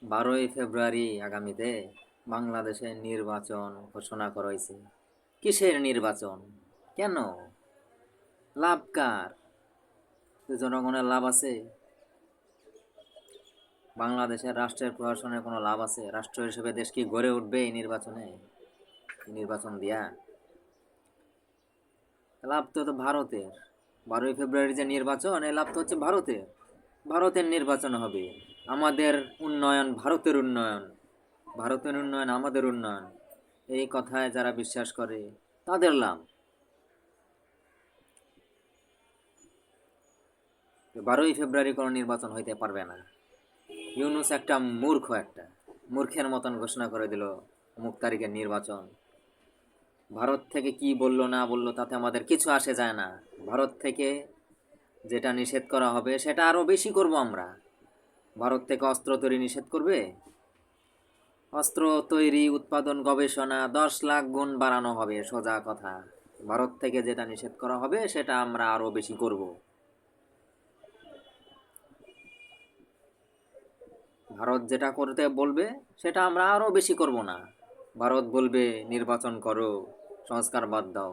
12ই ফেব্রুয়ারি আগামীতে বাংলাদেশে নির্বাচন ঘোষণা করা হয়েছে। কিসের নির্বাচন? কেন? লাভ কার? জনগণের লাভ আছে? বাংলাদেশের রাষ্ট্রের প্রশাসনের কোনো লাভ আছে? রাষ্ট্র হিসেবে দেশ কি গড়ে উঠবে এই নির্বাচনে? নির্বাচন দিয়া লাভ তো ভারতের। 12ই ফেব্রুয়ারি যে নির্বাচন, এই লাভ তো হচ্ছে ভারতের। ভারতের নির্বাচন হবে। আমাদের উন্নয়ন ভারতের উন্নয়ন, ভারতের উন্নয়ন আমাদের উন্নয়ন, এই কথায় যারা বিশ্বাস করে তাদের লাভ। 12ই ফেব্রুয়ারি কোনো নির্বাচন হইতে পারবে না। ইউনুস একটা মূর্খের মতন ঘোষণা করে দিল অমুক তারিখের নির্বাচন। ভারত থেকে কি বললো না বললো তাতে আমাদের কিছু আসে যায় না। ভারত থেকে যেটা নিষেধ করা হবে সেটা আরো বেশি করব আমরা। ভারত থেকে অস্ত্র তৈরি নিষেধ করবে, অস্ত্র তৈরি উৎপাদন গবেষণা 10 লাখ গুণ বাড়ানো হবে, সোজা কথা। ভারত থেকে যেটা নিষেধ করা হবে সেটা আমরা আরো বেশি করব। ভারত যেটা করতে বলবে সেটা আমরা আরো বেশি করব না। ভারত বলবে নির্বাচন করো, সংস্কার বাদ দাও,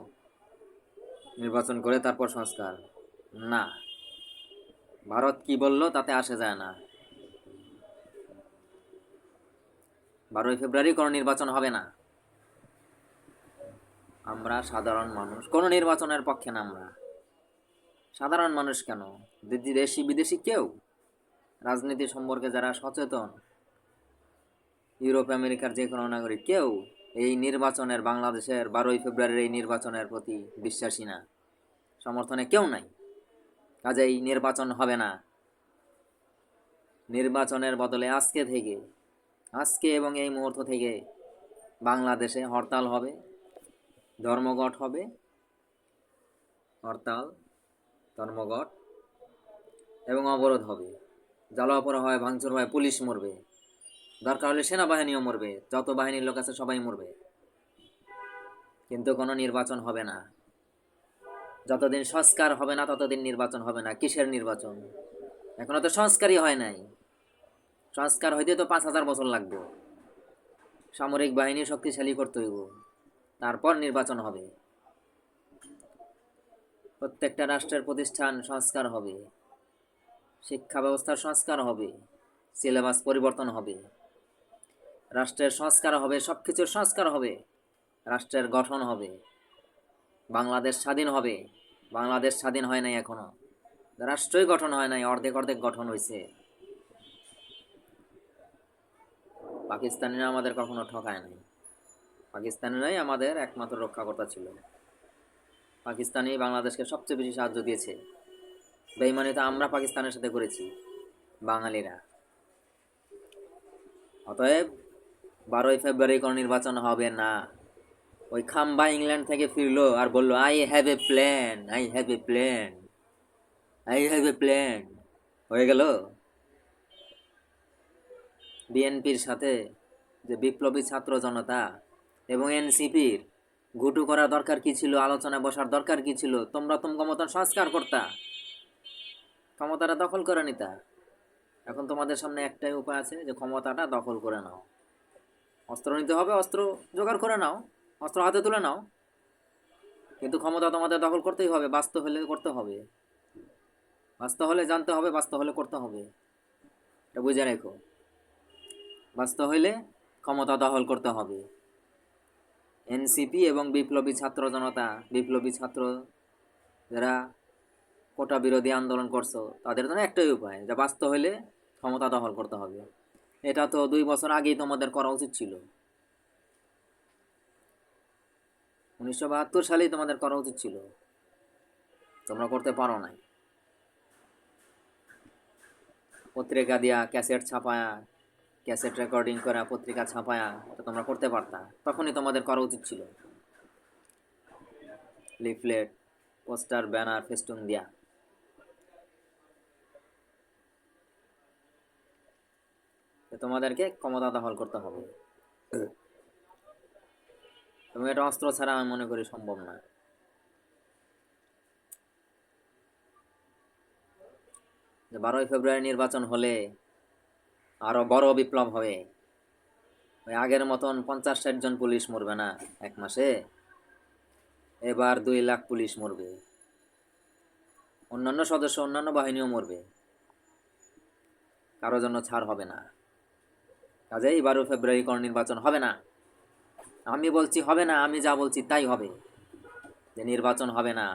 নির্বাচন করে তারপর সংস্কার। না, ভারত কি বললো তাতে আসে যায় না। 12ই ফেব্রুয়ারি কোনো নির্বাচন হবে না। আমরা সাধারণ মানুষ কোনো নির্বাচনের পক্ষে না। আমরা সাধারণ মানুষ কেন, দেশি বিদেশি কেউ, রাজনীতি সম্পর্কে যারা সচেতন, ইউরোপ আমেরিকার যে কোনো নাগরিক কেউ এই নির্বাচনের, বাংলাদেশের 12ই ফেব্রুয়ারির এই নির্বাচনের প্রতি বিশ্বাসী না, সমর্থনে কেউ নাই। কাজেই নির্বাচন হবে না। নির্বাচনের বদলে আজকে এবং এই মুহূর্ত থেকে বাংলাদেশে হরতাল হবে, ধর্মঘট হবে। হরতাল, ধর্মঘট এবং অবরোধ হবে। জ্বালাপোড়া হয়, ভাঙচুর হয়, পুলিশ মরবে, দরকার হলে সেনাবাহিনীও মরবে, যত বাহিনীর লোক আছে সবাই মরবে, কিন্তু কোনো নির্বাচন হবে না। যতদিন সংস্কার হবে না ততদিন নির্বাচন হবে না। কিসের নির্বাচন? এখনো তো সংস্কারই হয় নাই। সংস্কার হইতে তো 5,000 বছর লাগবে। সামরিক বাহিনী শক্তিশালী করতে হইব, তারপর নির্বাচন হবে। প্রত্যেকটা রাষ্ট্রের প্রতিষ্ঠান সংস্কার হবে, শিক্ষা ব্যবস্থার সংস্কার হবে, সিলেবাস পরিবর্তন হবে, রাষ্ট্রের সংস্কার হবে, সবকিছুর সংস্কার হবে, রাষ্ট্রের গঠন হবে, বাংলাদেশ স্বাধীন হবে। বাংলাদেশ স্বাধীন হয় নাই এখনো, রাষ্ট্রই গঠন হয় নাই, অর্ধেক অর্ধেক গঠন হয়েছে। পাকিস্তানিরা আমাদের কখনো ঠকায় নাই। পাকিস্তানিরাই আমাদের একমাত্র রক্ষাকর্তা ছিল। পাকিস্তানি বাংলাদেশকে সবচেয়ে বেশি সাহায্য দিয়েছে। বেইমানি তো আমরা পাকিস্তানের সাথে করেছি, বাঙালিরা। অতএব 12ই ফেব্রুয়ারি কোনো নির্বাচন হবে না। ওই খাম্বা ইংল্যান্ড থেকে ফিরলো আর বললো I have a plan, I have a plan, I have a plan, হয়ে গেল। বিএনপির সাথে যে বিপ্লবী ছাত্র জনতা এবং এনসিপির ঘুটু করার দরকার কি ছিল? আলোচনা বসার দরকার কি ছিল? তোমরা তোমার মতন সংস্কার করতা, ক্ষমতাটা দখল করে নিতা। এখন তোমাদের সামনে একটাই উপায় আছে, যে ক্ষমতাটা দখল করে নাও। অস্ত্র নিতে হবে, অস্ত্র জোগাড় করে নাও, অস্ত্র হাতে তুলে নাও, কিন্তু ক্ষমতা তোমাদের দখল করতেই হবে। বাস্তব হলে করতে হবে, বাস্তব হলে জানতে হবে, বাস্তব হলে করতে হবে। এটা বুঝে রেখো, বাস্তব হইলে ক্ষমতা দখল করতে হবে। এনসিপি এবং বিপ্লবী ছাত্র জনতা, বিপ্লবী ছাত্র যারা কোটা বিরোধী আন্দোলন করছো, তাদের জন্য একটাই উপায়, যা বাস্তব হইলে ক্ষমতা দখল করতে হবে। এটা তো 2 বছর আগেই তোমাদের করা উচিত ছিল। 1972 সালেই তোমাদের করা উচিত ছিল, তোমরা করতে পারো নাই। পত্রিকা দিয়া ক্যাসেট ছাপায়া, ক্যাসেট রেকর্ডিং করা, পত্রিকা ছাপায়া, এটা তোমরা করতে পারতা। তখনই তোমাদের করা উচিত ছিল, লিফলেট, পোস্টার, ব্যানার, ফেস্টুন দিয়া। তোমাদেরকে ক্ষমতা দখল করতে হবে, এবং এটা অস্ত্র ছাড়া আমি মনে করি সম্ভব না। যে 12ই ফেব্রুয়ারি নির্বাচন হলে আরও বড় বিপ্লব হবে। ওই আগের মতন 50-60 জন পুলিশ মরবে না এক মাসে, এবার 2 লাখ পুলিশ মরবে, অন্যান্য সদস্য অন্যান্য বাহিনীও মরবে, কারো জন্য ছাড় হবে না। কাজেই 12 ফেব্রুয়ারি কোনো নির্বাচন হবে না। আমি বলছি হবে না, আমি যা বলছি তাই হবে, যে নির্বাচন হবে না,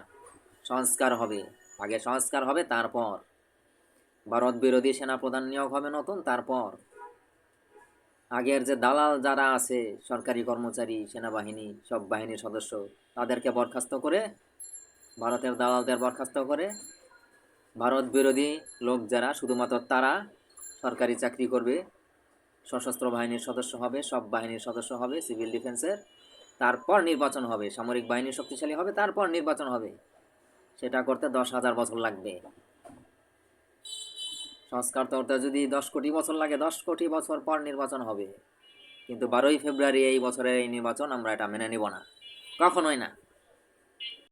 সংস্কার হবে। আগে সংস্কার হবে, তারপর ভারত বিরোধী সেনাপ্রধান নিয়োগ হবে নতুন, তারপর আগের যে দালাল যারা আছে, সরকারি কর্মচারী, সেনাবাহিনী, সব বাহিনীর সদস্য, তাদেরকে বরখাস্ত করে, ভারতের দালালদের বরখাস্ত করে, ভারত বিরোধী লোক যারা, শুধুমাত্র তারা সরকারি চাকরি করবে, সশস্ত্র বাহিনীর সদস্য হবে, সব বাহিনীর সদস্য হবে, সিভিল ডিফেন্সের। তারপর নির্বাচন হবে, সামরিক বাহিনী শক্তিশালী হবে, তারপর নির্বাচন হবে। সেটা করতে 10,000 বছর লাগবে। সংস্কার করতে যদি 10 কোটি বছর লাগে, 10 কোটি বছর পর নির্বাচন হবে। কিন্তু 12ই ফেব্রুয়ারি এই বছরের এই নির্বাচন আমরা এটা মেনে নিব না, কখনোই না।